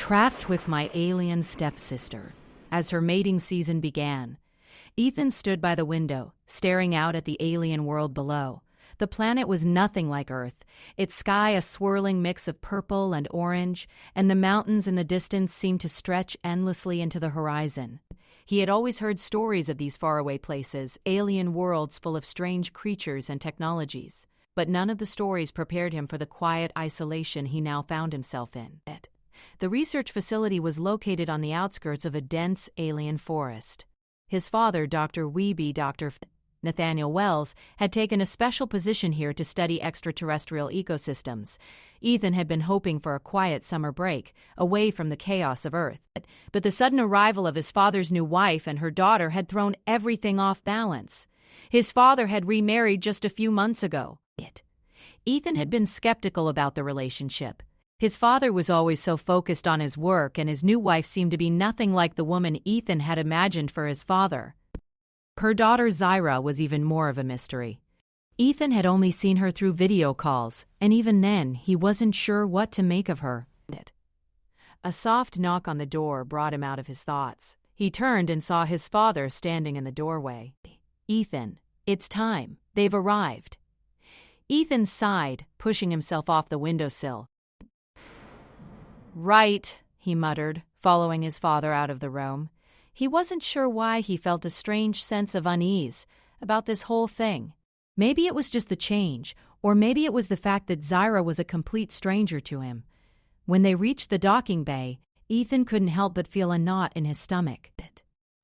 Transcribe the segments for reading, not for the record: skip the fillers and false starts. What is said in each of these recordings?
Trapped with my alien stepsister. As her mating season began, Ethan stood by the window, staring out at the alien world below. The planet was nothing like Earth, its sky a swirling mix of purple and orange, and the mountains in the distance seemed to stretch endlessly into the horizon. He had always heard stories of these faraway places, alien worlds full of strange creatures and technologies, but none of the stories prepared him for the quiet isolation he now found himself in. The research facility was located on the outskirts of a dense alien forest. His father, Dr. Nathaniel Wells, had taken a special position here to study extraterrestrial ecosystems. Ethan had been hoping for a quiet summer break, away from the chaos of Earth. But the sudden arrival of his father's new wife and her daughter had thrown everything off balance. His father had remarried just a few months ago. Ethan had been skeptical about the relationship. His father was always so focused on his work, and his new wife seemed to be nothing like the woman Ethan had imagined for his father. Her daughter Zyra was even more of a mystery. Ethan had only seen her through video calls, and even then he wasn't sure what to make of her. A soft knock on the door brought him out of his thoughts. He turned and saw his father standing in the doorway. "Ethan, it's time. They've arrived." Ethan sighed, pushing himself off the windowsill. "Right," he muttered, following his father out of the room. He wasn't sure why he felt a strange sense of unease about this whole thing. Maybe it was just the change, or maybe it was the fact that Zyra was a complete stranger to him. When they reached the docking bay, Ethan couldn't help but feel a knot in his stomach.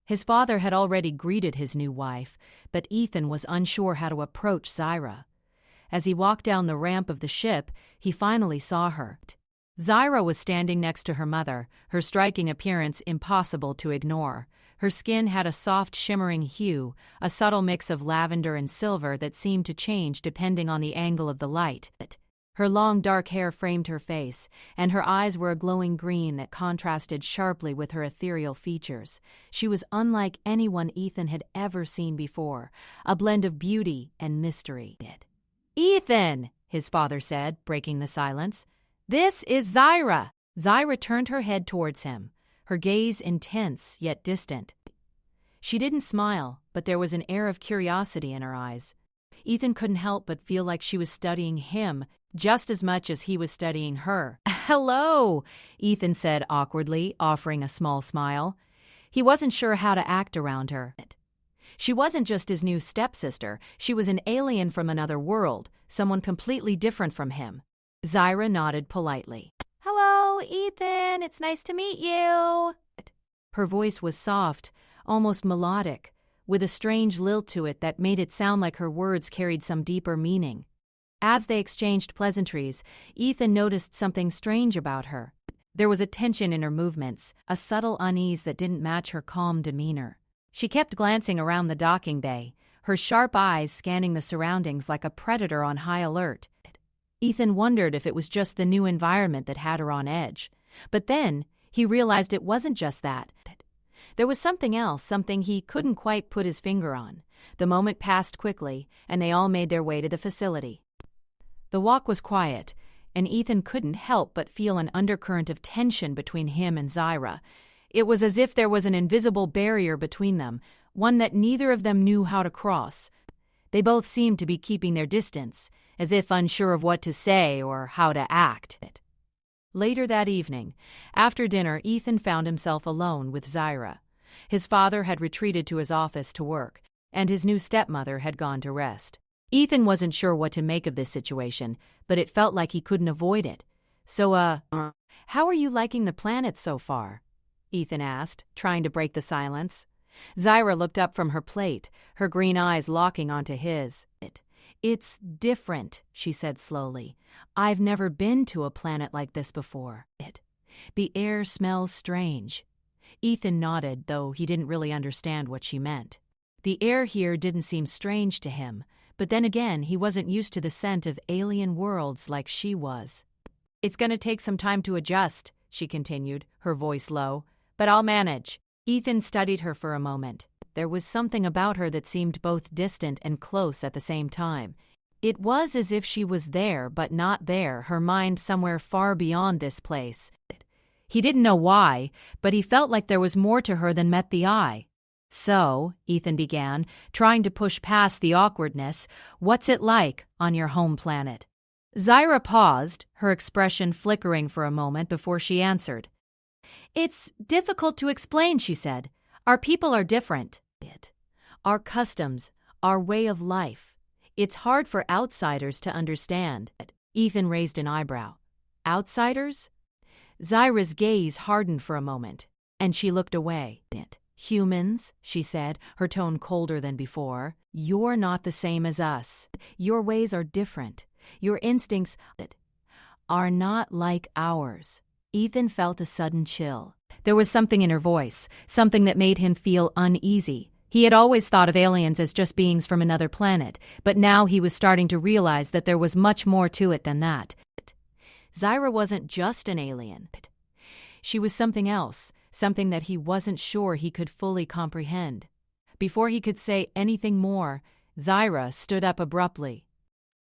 His father had already greeted his new wife, but Ethan was unsure how to approach Zyra. As he walked down the ramp of the ship, he finally saw her. Zyra was standing next to her mother, her striking appearance impossible to ignore. Her skin had a soft, shimmering hue, a subtle mix of lavender and silver that seemed to change depending on the angle of the light. Her long, dark hair framed her face, and her eyes were a glowing green that contrasted sharply with her ethereal features. She was unlike anyone Ethan had ever seen before, a blend of beauty and mystery. "Ethan," his father said, breaking the silence. "This is Zyra." Zyra turned her head towards him, her gaze intense yet distant. She didn't smile, but there was an air of curiosity in her eyes. Ethan couldn't help but feel like she was studying him just as much as he was studying her. "Hello," Ethan said awkwardly, offering a small smile. He wasn't sure how to act around her. She wasn't just his new stepsister, she was an alien from another world, someone completely different from him. Zyra nodded politely. "Hello, Ethan, it's nice to meet you." Her voice was soft, almost melodic, with a strange lilt to it that made it sound like her words carried some deeper meaning. As they exchanged pleasantries, Ethan noticed something strange about her. There was a tension in her movements, a subtle unease that didn't match her calm demeanor. She kept glancing around the docking bay, her sharp eyes scanning the surroundings like a predator on high alert. Ethan wondered if it was just the new environment that had her on edge. But then he realized it wasn't just that. There was something else, something he couldn't quite put his finger on. The moment passed quickly, and they all made their way to the facility. The walk was quiet, and Ethan couldn't help but feel an undercurrent of tension between him and Zyra. It was as if there was an invisible barrier between them, one that neither of them knew how to cross. They both seemed to be keeping their distance, as if unsure of what to say or how to act. Later that evening, after dinner, Ethan found himself alone with Zyra. His father had retreated to his office to work, and his new stepmother had gone to rest. Ethan wasn't sure what to make of this situation, but it felt like he couldn't avoid it. "So, how are you liking the planet so far?" Ethan asked, trying to break the silence. Zyra looked up from her plate, her green eyes locking onto his. "It's different," she said slowly. "I've never been to a planet like this before. The air smells strange." Ethan nodded, though he didn't really understand what she meant. The air here didn't seem strange to him, but then again, he wasn't used to the scent of alien worlds like she was. "It's going to take some time to adjust," she continued, her voice low, "but I'll manage." Ethan studied her for a moment. There was something about her that seemed both distant and close at the same time. It was as if she was there, but not there, her mind somewhere far beyond this place. He didn't know why, but he felt like there was more to her than met the eye. "So," Ethan began, trying to push past the awkwardness, "what's it like on your home planet?" Zyra paused, her expression flickering for a moment before she answered. "It's difficult to explain," she said. "Our people are different. Our customs, our way of life. It's hard for outsiders to understand." Ethan raised an eyebrow. "Outsiders?" Zyra's gaze hardened for a moment, and she looked away. "Humans," she said, her tone colder than before. "You're not the same as us. Your ways are different. Your instincts are not like ours." Ethan felt a sudden chill. There was something in her voice, something that made him feel uneasy. He had always thought of aliens as just beings from another planet, but now he was starting to realize that there was much more to it than that. Zyra wasn't just an alien. She was something else, something that he wasn't sure he could fully comprehend. Before he could say anything more, Zyra stood up abruptly.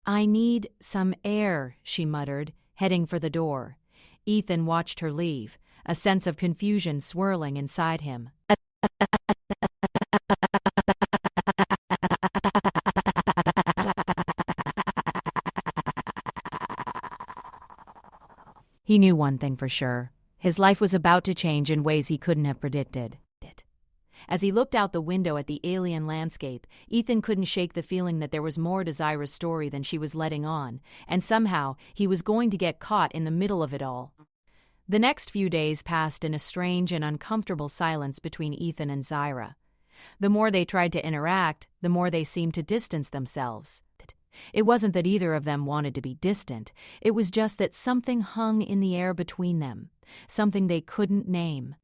"I need some air," she muttered, heading for the door. Ethan watched her leave, a sense of confusion swirling inside him. He knew one thing for sure. His life was about to change in ways he couldn't have predicted. As he looked out the window at the alien landscape, Ethan couldn't shake the feeling that there was more to Zyra's story than she was letting on, and somehow he was going to get caught in the middle of it all. The next few days passed in a strange and uncomfortable silence between Ethan and Zyra. The more they tried to interact, the more they seemed to distance themselves. It wasn't that either of them wanted to be distant, it was just that something hung in the air between them, something they couldn't name.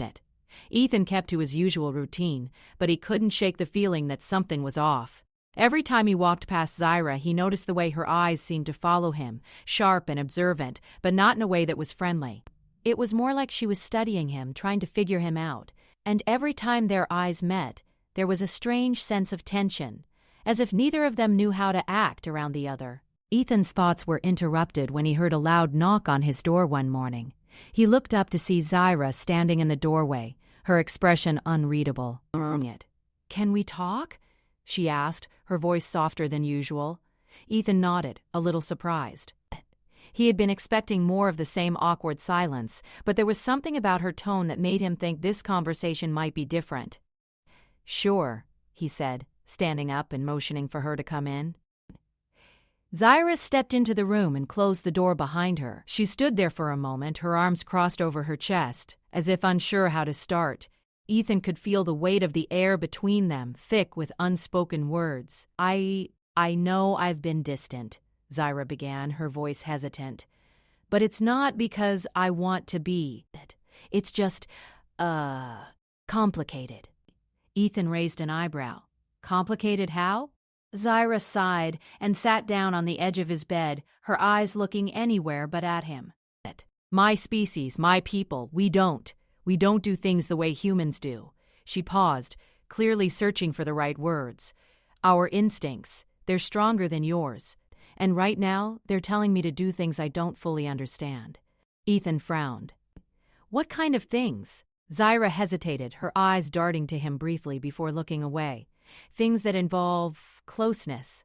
Ethan kept to his usual routine, but he couldn't shake the feeling that something was off. Every time he walked past Zyra, he noticed the way her eyes seemed to follow him, sharp and observant, but not in a way that was friendly. It was more like she was studying him, trying to figure him out, and every time their eyes met, there was a strange sense of tension, as if neither of them knew how to act around the other. Ethan's thoughts were interrupted when he heard a loud knock on his door one morning. He looked up to see Zyra standing in the doorway, her expression unreadable. "Can we talk?" she asked, her voice softer than usual. Ethan nodded, a little surprised. He had been expecting more of the same awkward silence, but there was something about her tone that made him think this conversation might be different. "Sure," he said, standing up and motioning for her to come in. Zyra stepped into the room and closed the door behind her. She stood there for a moment, her arms crossed over her chest, as if unsure how to start. Ethan could feel the weight of the air between them, thick with unspoken words. I know I've been distant," Zyra began, her voice hesitant. "But it's not because I want to be. It's just, complicated." Ethan raised an eyebrow. "Complicated how?" Zyra sighed and sat down on the edge of his bed, her eyes looking anywhere but at him. "My species, my people, we don't do things the way humans do." She paused, clearly searching for the right words. "Our instincts, they're stronger than yours. And right now, they're telling me to do things I don't fully understand." Ethan frowned. "What kind of things?" Zyra hesitated, her eyes darting to him briefly before looking away. "Things that involve closeness,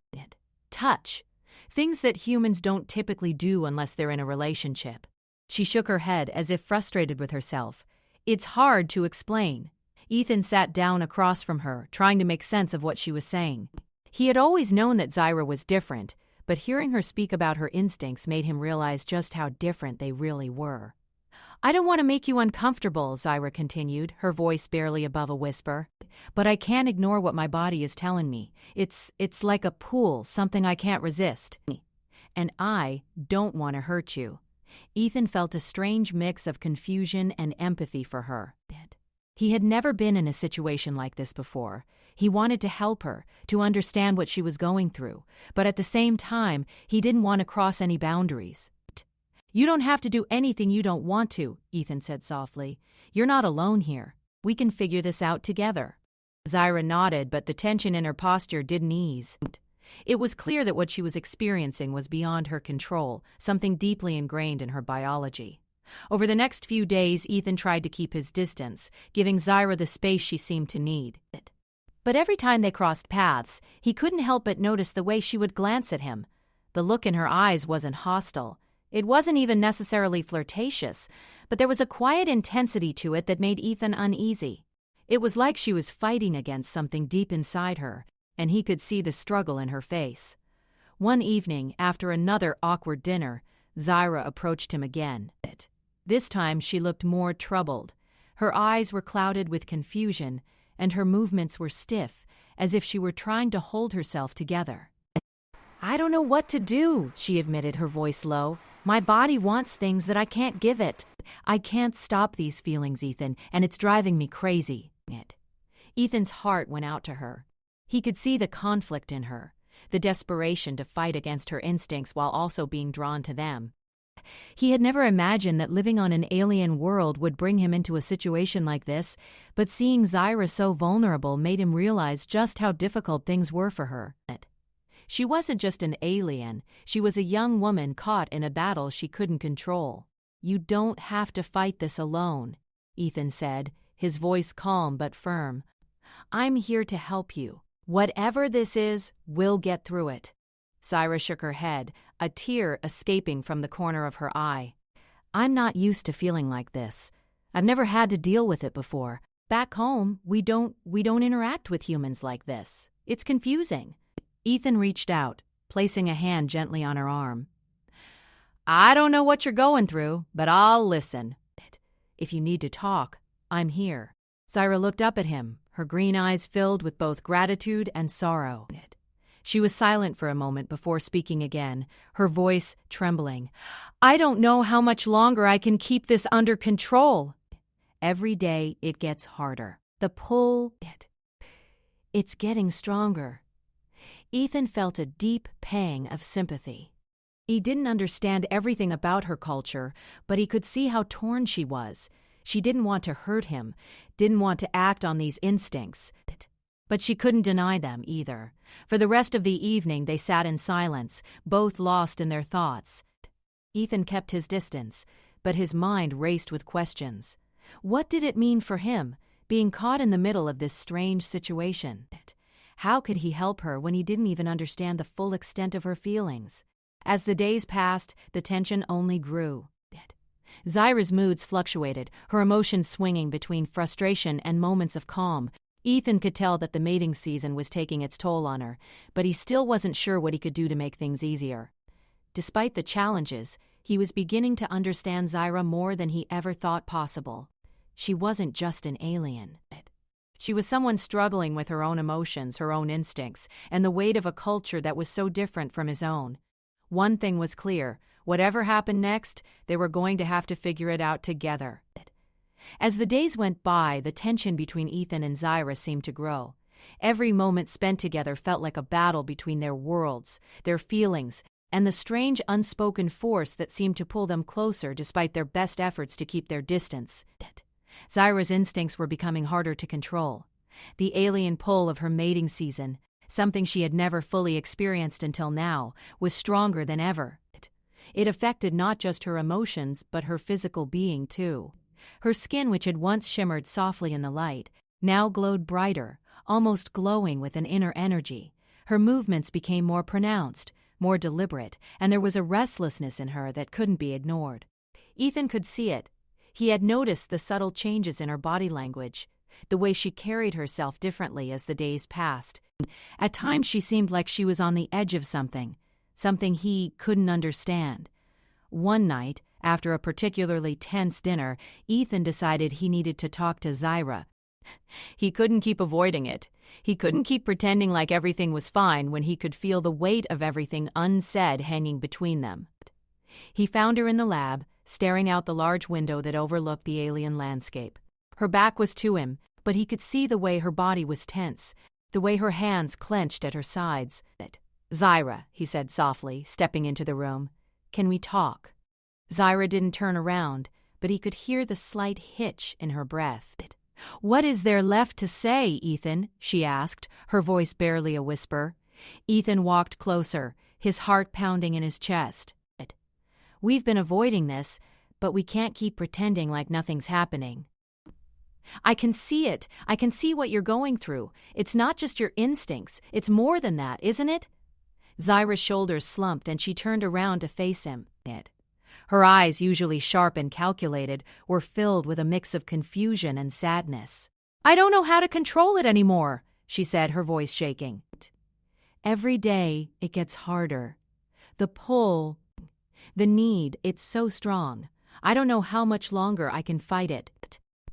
touch, things that humans don't typically do unless they're in a relationship." She shook her head as if frustrated with herself. "It's hard to explain." Ethan sat down across from her, trying to make sense of what she was saying. He had always known that Zyra was different, but hearing her speak about her instincts made him realize just how different they really were. "I don't want to make you uncomfortable," Zyra continued, her voice barely above a whisper. "But I can't ignore what my body is telling me. It's like a pull, something I can't resist. And I don't want to hurt you." Ethan felt a strange mix of confusion and empathy for her. He had never been in a situation like this before. He wanted to help her, to understand what she was going through, but at the same time, he didn't want to cross any boundaries. "You don't have to do anything you don't want to," Ethan said softly. "You're not alone here. We can figure this out together." Zyra nodded, but the tension in her posture didn't ease. It was clear that what she was experiencing was beyond her control, something deeply ingrained in her biology. Over the next few days, Ethan tried to keep his distance, giving Zyra the space she seemed to need. But every time they crossed paths, he couldn't help but notice the way she would glance at him. The look in her eyes wasn't hostile. It wasn't even necessarily flirtatious, but there was a quiet intensity to it that made Ethan uneasy. It was like she was fighting against something deep inside her, and he could see the struggle in her face. One evening, after another awkward dinner, Zyra approached him again. This time she looked more troubled. Her eyes were clouded with confusion, and her movements were stiff, as if she were trying to hold herself together. "I don't know what to do," she admitted, her voice low. "My body wants things that I can't give it. I can't stop these feelings, Ethan, and it's driving me crazy." Ethan's heart went out to her. He could see the conflict in her, the desperation to fight against her instincts while also being drawn to them. He had never imagined that living on an alien world would bring him into a situation like this, but seeing Zyra so vulnerable made him realize just how difficult things were for her. She wasn't just an alien, she was a young woman caught in a battle she couldn't control. "You don't have to fight this alone," Ethan said, his voice calm but firm. "I'm here to help you. Whatever this is, we'll get through it." Zyra shook her head, a tear escaping from the corner of her eye. "I'm not used to feeling like this. I've never had to deal with it before. Back home, we don't interact with humans like this. It's confusing." Ethan reached out, placing a hand gently on her arm. "I don't know what you're going through, but I'll listen. If you need to talk, I'm here." Zyra looked up at him, her green eyes filled with both gratitude and sorrow. She was silent for a moment before speaking again, her voice trembling. "I don't know how much longer I can keep this under control. Every day it gets harder. The pull, it's getting stronger." Ethan felt a deep pang of sympathy. He didn't understand everything about her culture, but he could see how torn she was. She didn't want to hurt him, didn't want to act on these instincts. But she couldn't deny them either. For the rest of the evening they sat in silence, both lost in their thoughts. Ethan kept his distance, but his mind raced with questions. What did it mean for him, being caught in the middle of this strange situation? How could he help her when he didn't even understand the full extent of her feelings? As the days passed, the tension only grew. Zyra's moods fluctuated, her emotions swinging between frustration and moments of calm. Ethan could tell that the mating season was taking its toll on her, but he still wasn't sure what he could do to make things easier. Despite the challenges, he was beginning to understand Zyra more than he ever thought possible. She wasn't just an alien. She was someone struggling with her own emotions, her own instincts, and the weight of a culture that was so different from his own. One thing was clear: whatever happened next, they were going to have to figure it out together. As the days went by, the tension between Ethan and Zyra seemed to grow. Every moment spent together felt like a battle between their worlds, their feelings, and the strange unspoken force that seemed to pull them closer despite their best efforts to keep their distance. Zyra's instincts were becoming harder to control. The alien pull of her mating season, something she had never fully experienced until now, was stronger than ever. It affected not just her emotions, but her physical being, too. Her skin, which had once shimmered softly in the light, now glowed brighter, almost glowing with an inner energy. Her movements became more pronounced, more deliberate, and there was a restlessness in her that couldn't be ignored. Ethan could see it. He had noticed the subtle changes in her body language, the way she carried herself differently as the days passed. At times she seemed like she was on the edge of something he couldn't understand. One night, after a particularly tense dinner, Ethan decided he needed to talk to Zyra. He couldn't keep avoiding it. He couldn't keep pretending like everything was fine when he could feel the weight of everything unsaid hanging between them. He found her in the lab, staring out the large window that overlooked the alien landscape. Her back was to him, but he could see the way her body was tense, the way her hands clenched at her sides. "Zyra," he said softly, stepping into the room, "can we talk?" Zyra didn't turn around, but he could hear the slight hitch in her breath. "What is there left to say, Ethan?" she asked, her voice barely a whisper. Ethan walked closer, his heart pounding in his chest. "We've been avoiding this, but we can't keep pretending like nothing's happening. I can see it. I can see what you're going through. It's not just your instincts. It's more than that, isn't it? Zyra's shoulders slumped and she turned around to face him. Her eyes, usually sharp and calculated, were filled with a mix of confusion and sadness. I don't know how to control it anymore, she said, her voice shaking. Every day, it gets harder. The pull, the need, it's so strong. I don't know how much longer I can fight it.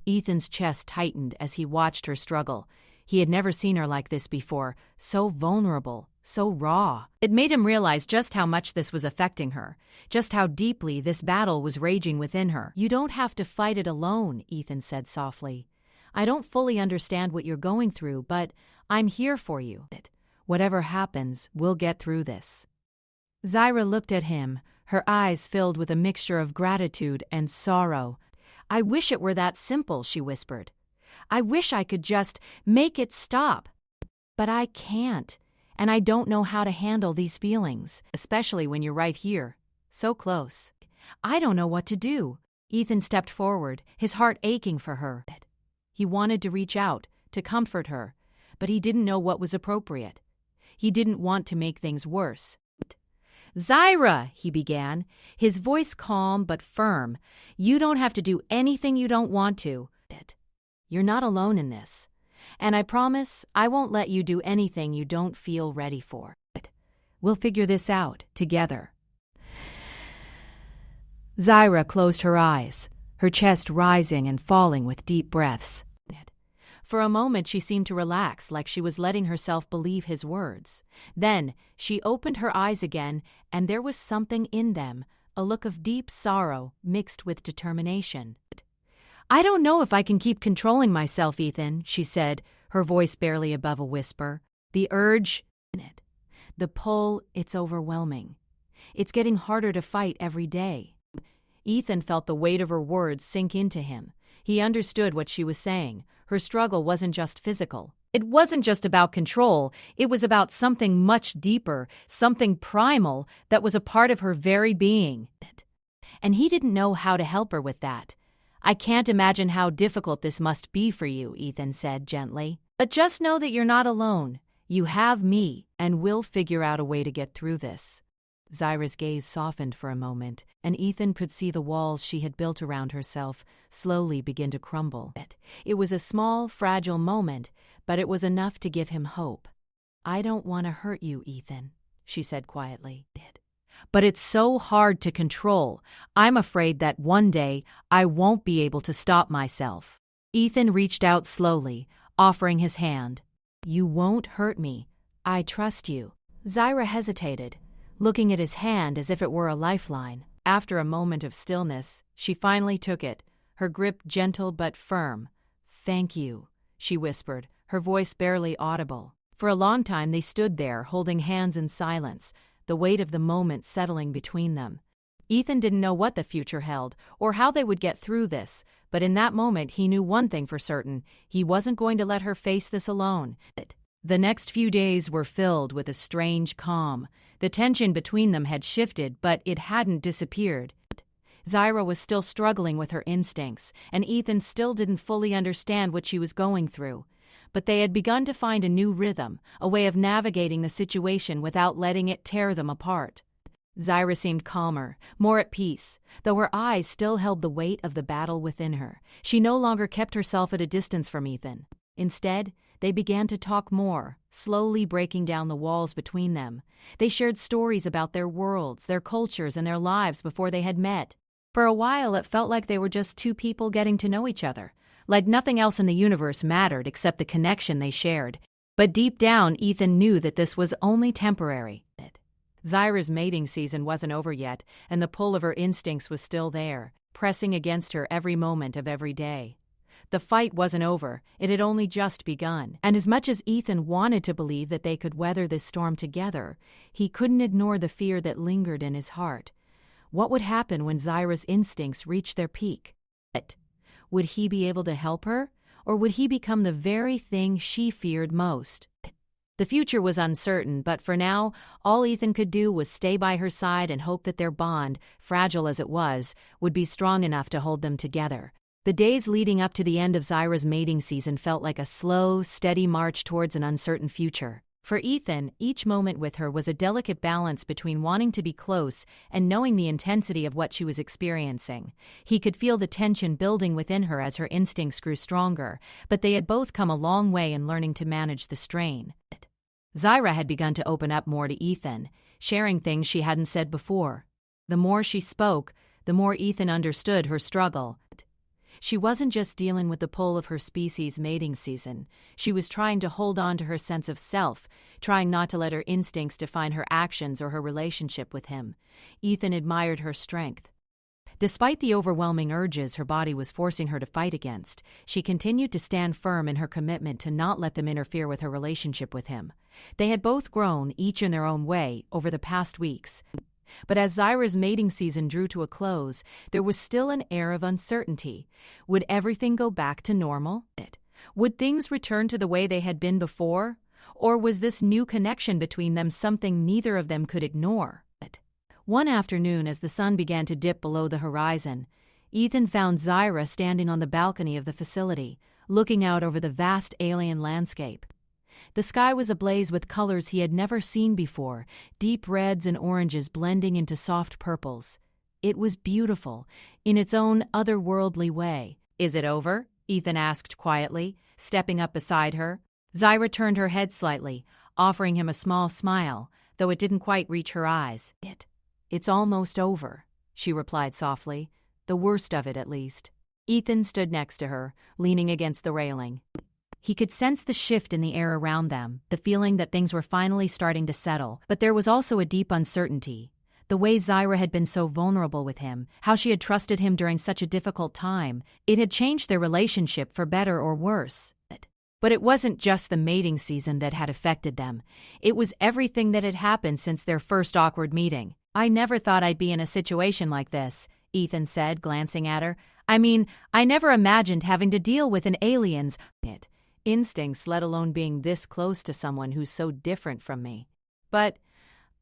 Ethan's chest tightened as he watched her struggle. He had never seen her like this before, so vulnerable, so raw. It made him realize just how much this was affecting her, just how deeply this battle was raging within her. You don't have to fight it alone, Ethan said softly. I don't fully understand what you're going through, but I'm here for you. Whatever happens, we'll get through this. Zyra looked at him, her eyes filled with a mixture of gratitude and sorrow. I wish it were that simple, she whispered. I wish I could just make it stop. But I can't, and I don't know how to handle these feelings, especially when you're right here, so close. I don't know what to do. Ethan stepped forward, his heart aching for her. He wanted to reach out, to comfort her, but he didn't know what was appropriate. He didn't want to make things worse. Zyra, he began, his voice calm but firm. You don't have to do anything you don't want to. You're not alone in this. And I promise I won't let you do anything you don't feel ready for. We'll figure this out together. Zyra closed her eyes, her chest rising and falling with deep breaths. For a moment she seemed to relax, like she was letting herself believe his words. Then she opened her eyes again, and there was something in them, a look of deep sorrow mixed with determination. I don't know if I can keep controlling myself, Ethan, she said, her voice barely above a whisper. The urge, the pull, it's overwhelming. It's getting harder to fight every day. Ethan felt the weight of her words sink into him. He understood what she was saying. Her struggle wasn't just physical. It wasn't just about control. It was about something much deeper, something primal that was a part of her very being. And he didn't know how to help her with that. I can't imagine how difficult this must be for you, Ethan said gently. But just know that you're not alone. You have me, and we'll figure out a way to get through this. Zyra's gaze softened for a moment, and Ethan could see the walls she had built around herself slowly begin to crumble. It was a small, fragile moment, but it was enough to give him hope. I don't want to hurt you, Ethan, she said quietly. But it's so hard to control. I'm afraid that one day I won't be able to stop myself. Ethan reached out slowly, offering his hand. You won't hurt me. I trust you. Zyra hesitated, looking at his hand as if it were a lifeline. After a moment of stillness, she finally took it, her grip gentle but firm. Thank you, she whispered, her voice barely audible. For a long time they stood there, holding hands in silence, the weight of the moment settling between them. Ethan didn't know what the future held, or how they would get through this, but in that moment he knew one thing for certain: he wasn't going to let her face this alone. The next few days were filled with a strange calm. The tension between them had shifted, but it hadn't disappeared. Zyra was still struggling with her instincts, and Ethan still didn't fully understand what she was going through. But they had begun to find a new rhythm, a way of navigating the situation without letting it tear them apart. Zyra seemed calmer, more at peace, though her eyes still held the weight of the battle within her. She no longer kept herself at a distance from Ethan. Instead, they began to talk more, slowly breaking down the walls between them. They shared stories about their worlds, their cultures, and their lives before they had met. For a while, it felt like they were just two people getting to know each other, like nothing else in the universe mattered except the connection they shared. But deep down, Ethan knew that this was only temporary. Zyra's mating season wasn't over yet, and the pull of her instincts was still there, pressing against her every moment of every day. The fight wasn't over, it had only just begun, and as much as Ethan wanted to believe that they could weather this storm together, he couldn't ignore the fear that lingered in his heart. What would happen when Zyra's instincts reached their peak? Would he be able to help her, or would he become the very thing she feared most? The future was uncertain, but for now, all Ethan could do was stay by her side and hope that their bond, fragile as it was, would be strong enough to hold them together. The days leading up to the end of Zyra's mating season felt like a slow, steady march towards an uncertain future. For Ethan, each moment with her was a delicate balance between wanting to be close and knowing the intensity of what she was experiencing. He could feel the tension building within her as her instincts grew stronger, but they had both come a long way in learning to manage the strain. Zyra had begun to open up more to Ethan, sharing things she hadn't said before. The more she spoke, the more Ethan understood her struggle. She wasn't just dealing with the pull of her species' mating season. She was trying to hold on to her sense of self, trying not to let her instincts define her actions or her relationship with him. Ethan admired her strength. Despite the overwhelming urges her body was forcing her to fight against, she continued to stand firm in her commitment to not let them interfere with her relationship with him. They had both grown, each in their own way, over the past weeks. But as Zyra's mating season drew to a close, there was still an air of uncertainty. Would everything go back to normal? Would things return to the way they had been before? Or was this new connection between them something neither of them could ignore? One afternoon, as the sun began to dip below the horizon, Ethan found Zyra standing on the balcony of the facility, looking out over the vast alien landscape. The sky was ablaze with colors he had never seen before, deep reds and oranges blending into soft purples. It was beautiful, in its own otherworldly way. "Is it over?" Ethan asked quietly, stepping up beside her. Zyra turned her head slightly, offering him a small smile, though it didn't quite reach her eyes. It's almost over," she replied softly. "The worst of it, at least." Ethan stood next to her, leaning against the railing. He could sense the shift in the air around them, the feeling that things were finally starting to settle, but there was also a deep uncertainty. The way Zyra had been so vulnerable with him, how she had trusted him during such a difficult time, it had changed their relationship for better or worse. But it wasn't just the mating season that had affected them. It was everything that had happened since their first awkward meeting. "I never thought I'd be in a situation like this," Ethan said, glancing at her. "I mean, I never imagined having to deal with an alien's instincts, let alone being this close to someone who's so different from me. But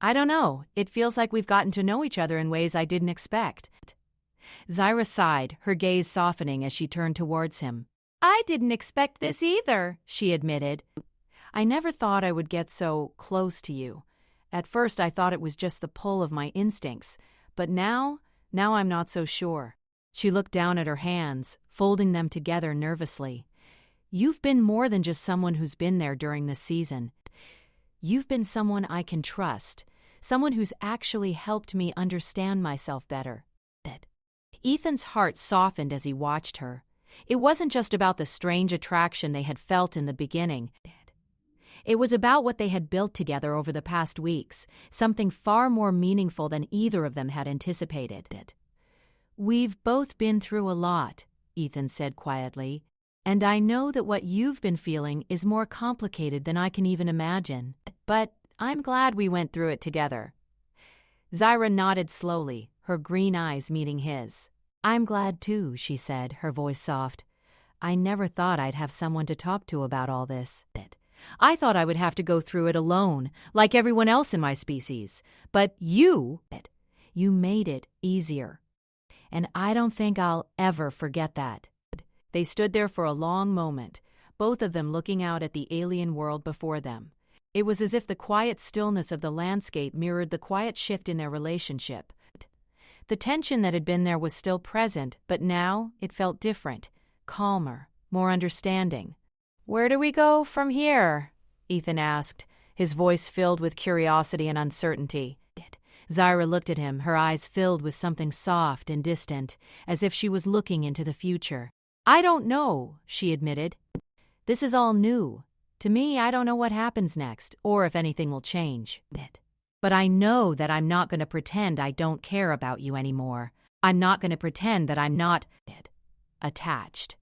I don't know, it feels like we've gotten to know each other in ways I didn't expect." Zyra sighed, her gaze softening as she turned towards him. "I didn't expect this either," she admitted. "I never thought I would get so close to you. At first I thought it was just the pull of my instincts, but now I'm not so sure." She looked down at her hands, folding them together nervously. "You've been more than just someone who's been there during this season. You've been someone I can trust, someone who's actually helped me understand myself better." Ethan's heart softened as he watched her. It wasn't just about the strange attraction they had felt in the beginning. It was about what they had built together over the past weeks, something far more meaningful than either of them had anticipated. "We've both been through a lot," Ethan said quietly, "and I know that what you've been feeling is more complicated than I can even imagine. But I'm glad we went through it together." Zyra nodded slowly, her green eyes meeting his. "I'm glad too," she said, her voice soft. "I never thought I'd have someone to talk to about all this. I thought I would have to go through it alone, like everyone else in my species. But you made it easier. And I don't think I'll ever forget that." They stood there for a long moment, both of them looking out at the alien world before them. It was as if the quiet stillness of the landscape mirrored the quiet shift in their relationship. The tension that had been there was still present, but now it felt different, calmer, more understanding. "Where do we go from here?" Ethan asked, his voice filled with curiosity and uncertainty. Zyra looked at him, her eyes filled with something soft and distant, as if she was looking into the future. "I don't know," she admitted. "This is all new. To me, I don't know what happens next, or if anything will change. But I know that I'm not going to pretend I don't care about you anymore. I'm not going to pretend that I'm not attached."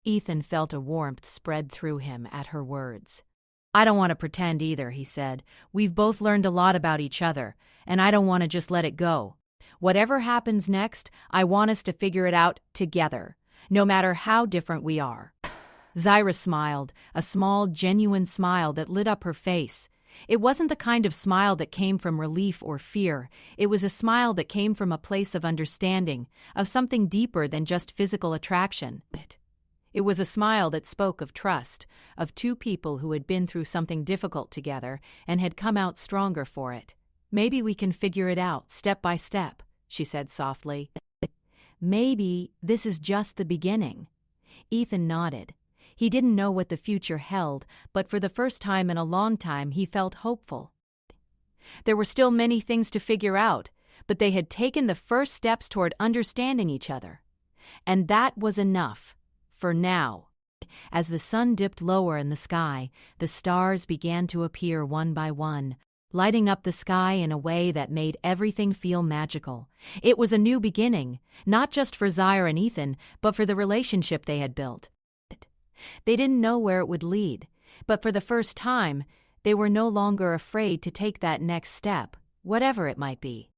Ethan felt a warmth spread through him at her words. "I don't want to pretend either," he said. "We've both learned a lot about each other, and I don't want to just let it go. Whatever happens next, I want us to figure it out together, no matter how different we are." Zyra smiled, a small, genuine smile that lit up her face. It wasn't the kind of smile that came from relief or fear. It was a smile that came from a place of understanding, of something deeper than just physical attraction. It was a smile that spoke of trust, of two people who had been through something difficult together and had come out stronger for it. "Maybe we can figure it out, step by step," she said softly. "Maybe this is just the beginning." Ethan nodded. He didn't know what the future held, but for the first time in a long time he felt hopeful. There were still many things to figure out, but they had taken the first steps toward understanding each other. And that was enough. For now. As the sun dipped lower in the sky, the stars began to appear one by one, lighting up the sky in a way that made everything feel magical. It was a new beginning, not just for Zyra and Ethan, but for the relationship they had built. They didn't know where it would lead, but for the first time, they were no longer afraid to take that next step, whatever it might be.